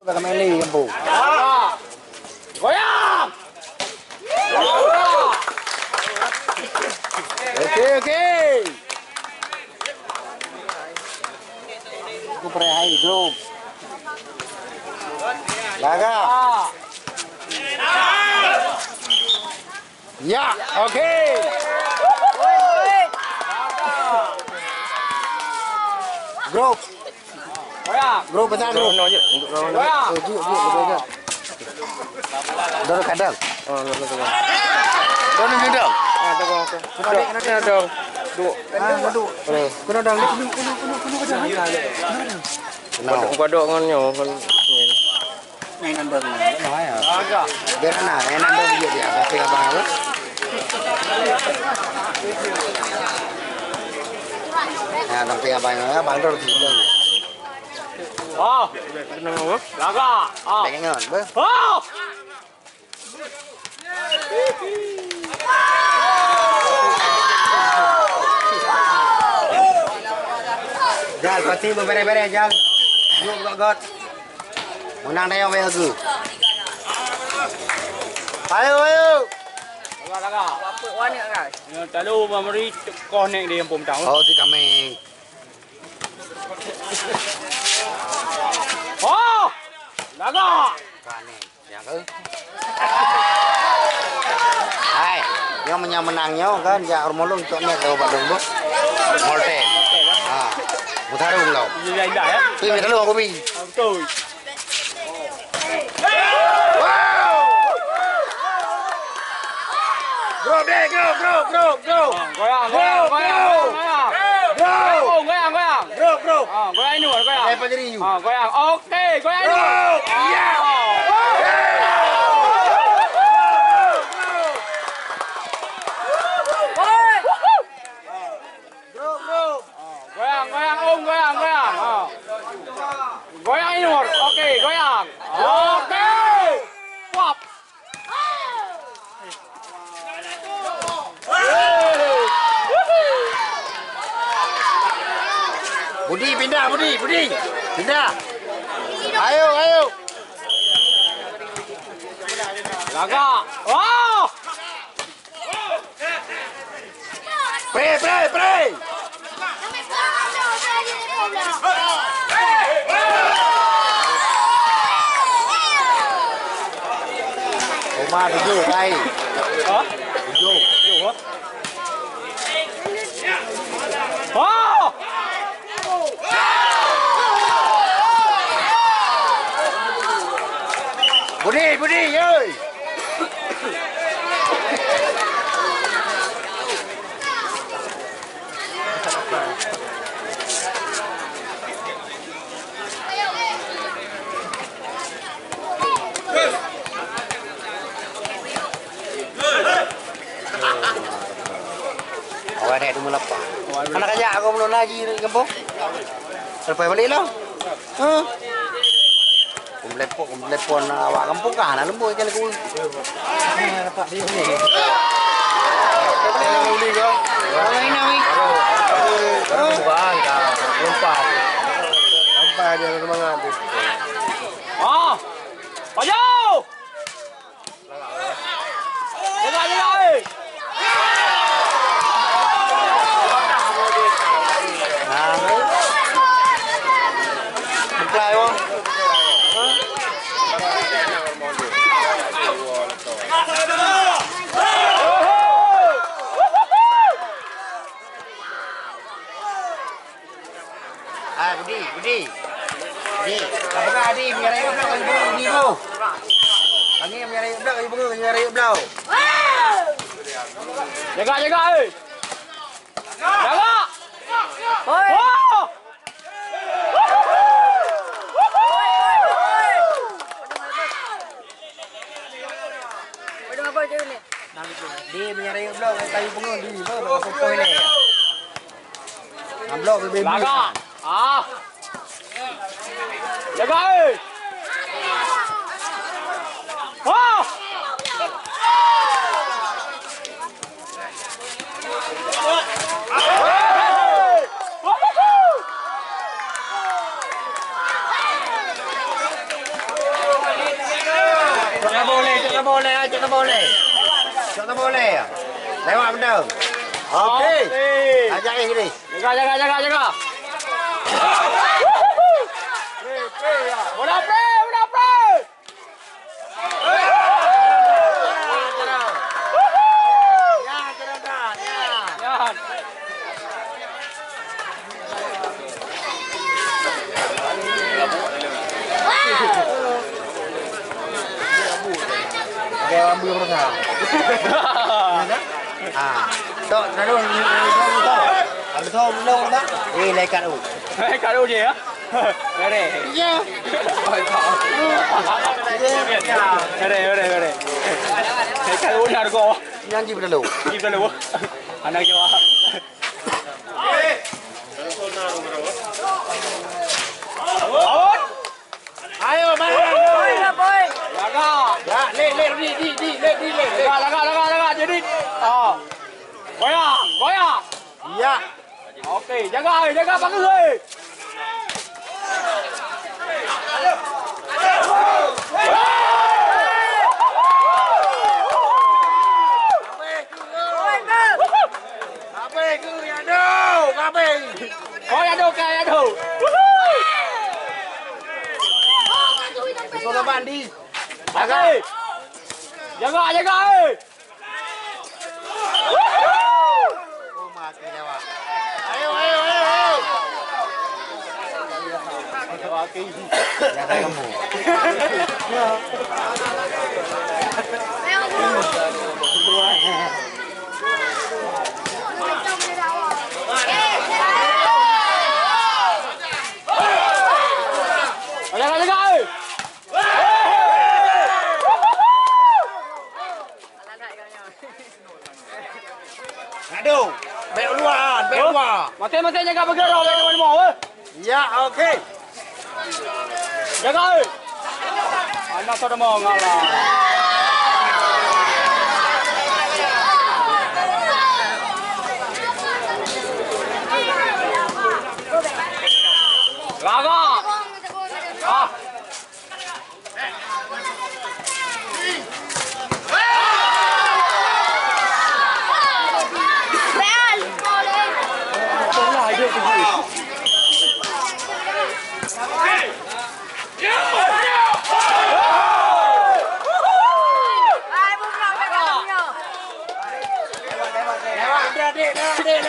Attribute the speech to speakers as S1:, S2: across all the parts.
S1: Kameli kampung.
S2: Goyang.
S1: Okey. Aku perahai grup. Laga. Ya, okey. Grup. Grup betul grup. Goyang. Dorong kadang. Dorong kadang.
S2: Kena dong. Duk.
S1: Duduk. Kena dang.
S2: Badok ngonyo kan.
S1: Mainan dong. Nói à. Biết nào, mainan dong dia pasti abang apa? Nah, tapi abang dong gitu.
S2: Oh, kenang apa? Laga.
S1: Pengen ngon, ber.
S2: Oh.
S1: Jal, pasti berbere-bere jal. Yuk got. Menang dah yang aku. Ayo.
S2: Laga. Apa wani kan? Ya, talu mamari kau nek di kampung tahu.
S1: Oh, si kami.
S2: Oh! Laga.
S1: Kani, yang ke? Hai, yang menangnya kan ya hormon untuk nek ke obat dong, Molte. Ah. Mutarung lo.
S2: Iya ya.
S1: Tuy mình lu aku bi.
S2: Betul.
S1: Go deh, go.
S2: Goyang. Goyang.
S1: Bro.
S2: Goyang ini, goyang.
S1: Apa jadi you?
S2: Goyang. Oke, goyang ini.
S1: Iya.
S2: Goyang. Goyang ini, oke, goyang. Oke. Wap.
S1: Budi pindah. Pindah. Ayo.
S2: Laga. Oh!
S1: Pre. Oma duduk kai.
S2: Hah?
S1: Duduk.
S2: Oh!
S1: Budi ơi. Awak nek dulu lepas. Anak aja aku belum lagi di kampung. Sampai balik lah. Kumplepon awak kampung kan lembut kan aku. Dapat dia ni. Dapat uli ke? Orang ini ni. Bukan dah. Lompat dia semangat tu.
S2: Maju! Jaga.
S1: Buklai wong. Budi. Apakah Adi biar ayo dah ibu ni tu. Kami biar ayo dah ibu biar ayo belau.
S2: Jaga. Jaga. Oi.
S1: Di biar ayo belau kayu pengun di ber pokok ni. Amblok baby.
S2: Laga. Jaga.
S1: tak boleh, cok tak boleh. Cok tak boleh. Lewat benda. Okey. Ajak ni.
S2: Jaga. Bola play.
S1: Dia ambil bersama. Tok, lalu Habis tu belum tak? Lekat tu.
S2: Lekat tu je ya. Bere.
S1: Ya.
S2: Bere. Lekat tu nak kau.
S1: Yang di berlalu.
S2: Anak kau. Out.
S1: Ayo, main.
S2: Boy. Jaga.
S1: Ya, di.
S2: Laga. Jadi. Goyang.
S1: Ya.
S2: Okey, jaga bagus.
S1: Betul Bandi.
S2: Jaga.
S1: Oh, mati lewat. Ayo. Jaga kamu.
S2: Jaga.
S1: Aduh, baik luar.
S2: Masing-masing jaga bergerak baik depan mau.
S1: Ya, okey.
S2: Jaga. Anak sudah mau ngalah. Laga.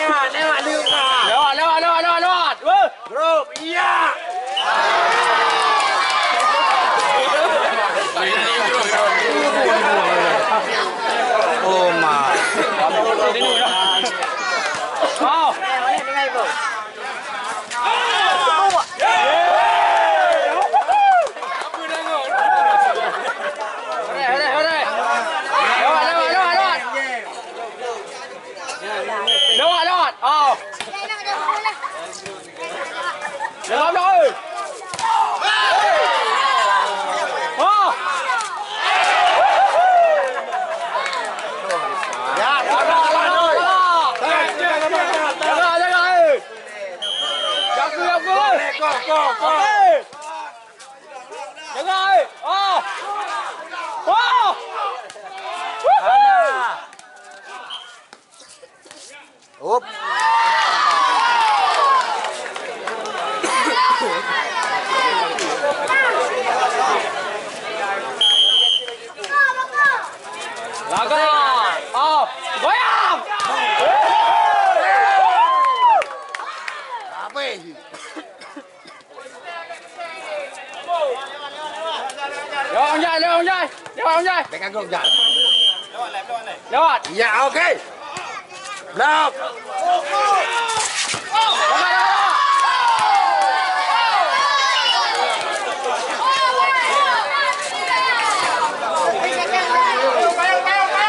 S1: Lewat Luka.
S2: Lewat.
S1: Grup, iya. Oh, ma.
S2: Mau. Lewat. Oh. Lewat rồi.
S1: Ya, Up.
S2: Laga. Oh, goyang.
S1: Apa ini?
S2: Lewat Onjai.
S1: Pegang gol jalan.
S2: Lewat.
S1: Ya, okey. Blok.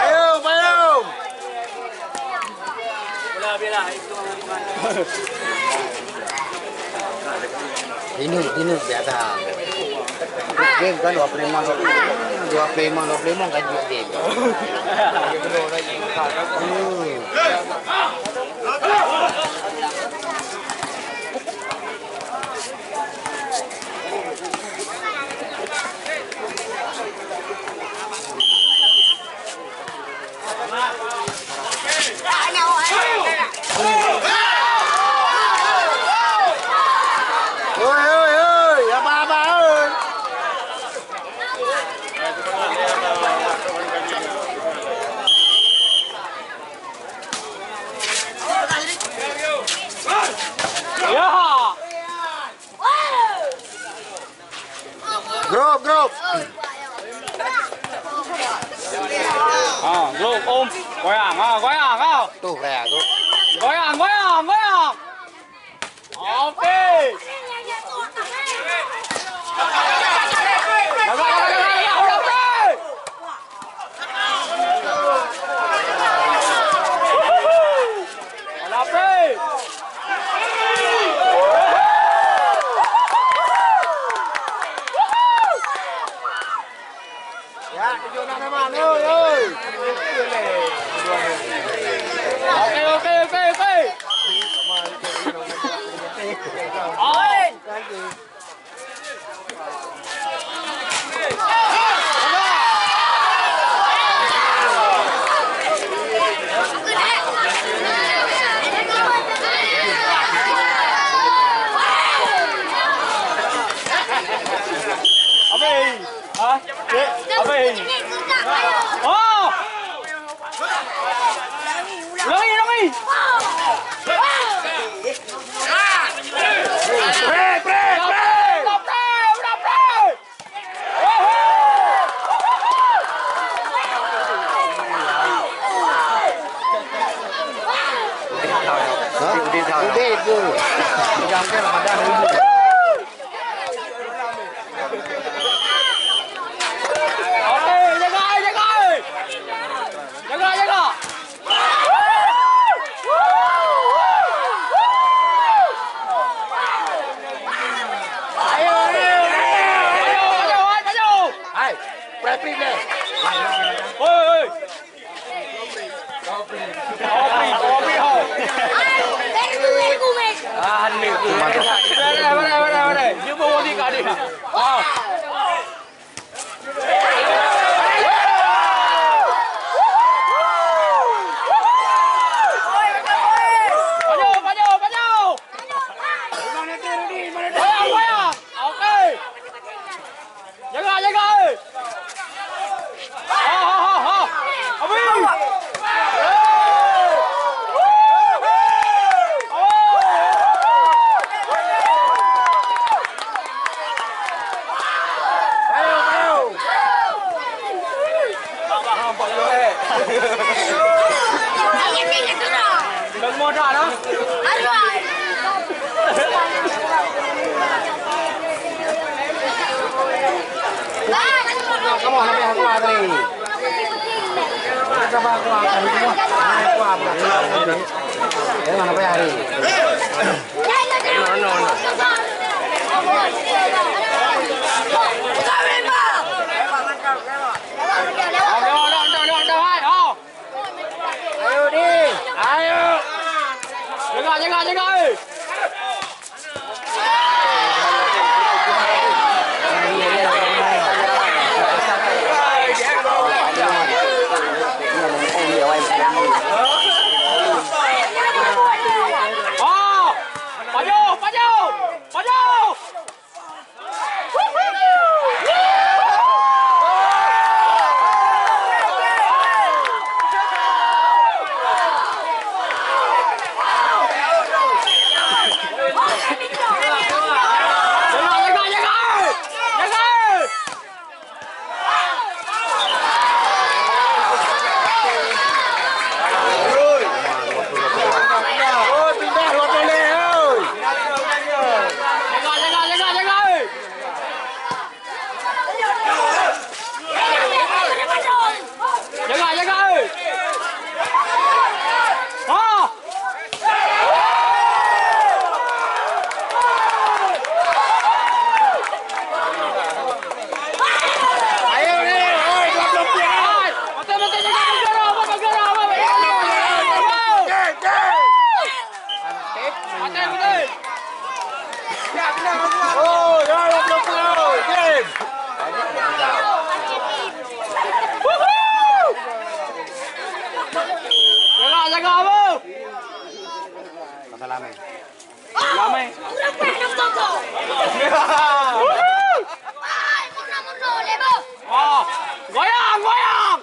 S1: Ayo, bayung. Ini biasa. Game kan 25 kan juga game. Grup, grup.
S2: Grup ôm. Goyang.
S1: Tuh kayak tuh.
S2: Goyang. Oke.
S1: Ya, tujuh nama, oi.
S2: Oke. Apa ini? Oh! Ulangi!
S1: Break!
S2: Udah break!
S1: Udah itu. Jangan Ramadan ini.
S2: Jaga!
S1: Hai, prepri deh.
S2: Oi! Mana? Dia bawa dia kat dia. Goyang. Oke. Jaga. Abi. Đừng mua trà đó.
S1: Kamu sampai aku tadi. Coba aku akan semua. Aku apa? Ini mana sampai hari? No. Ayo di. Ayo.
S2: Jaga. Maju! Goyang!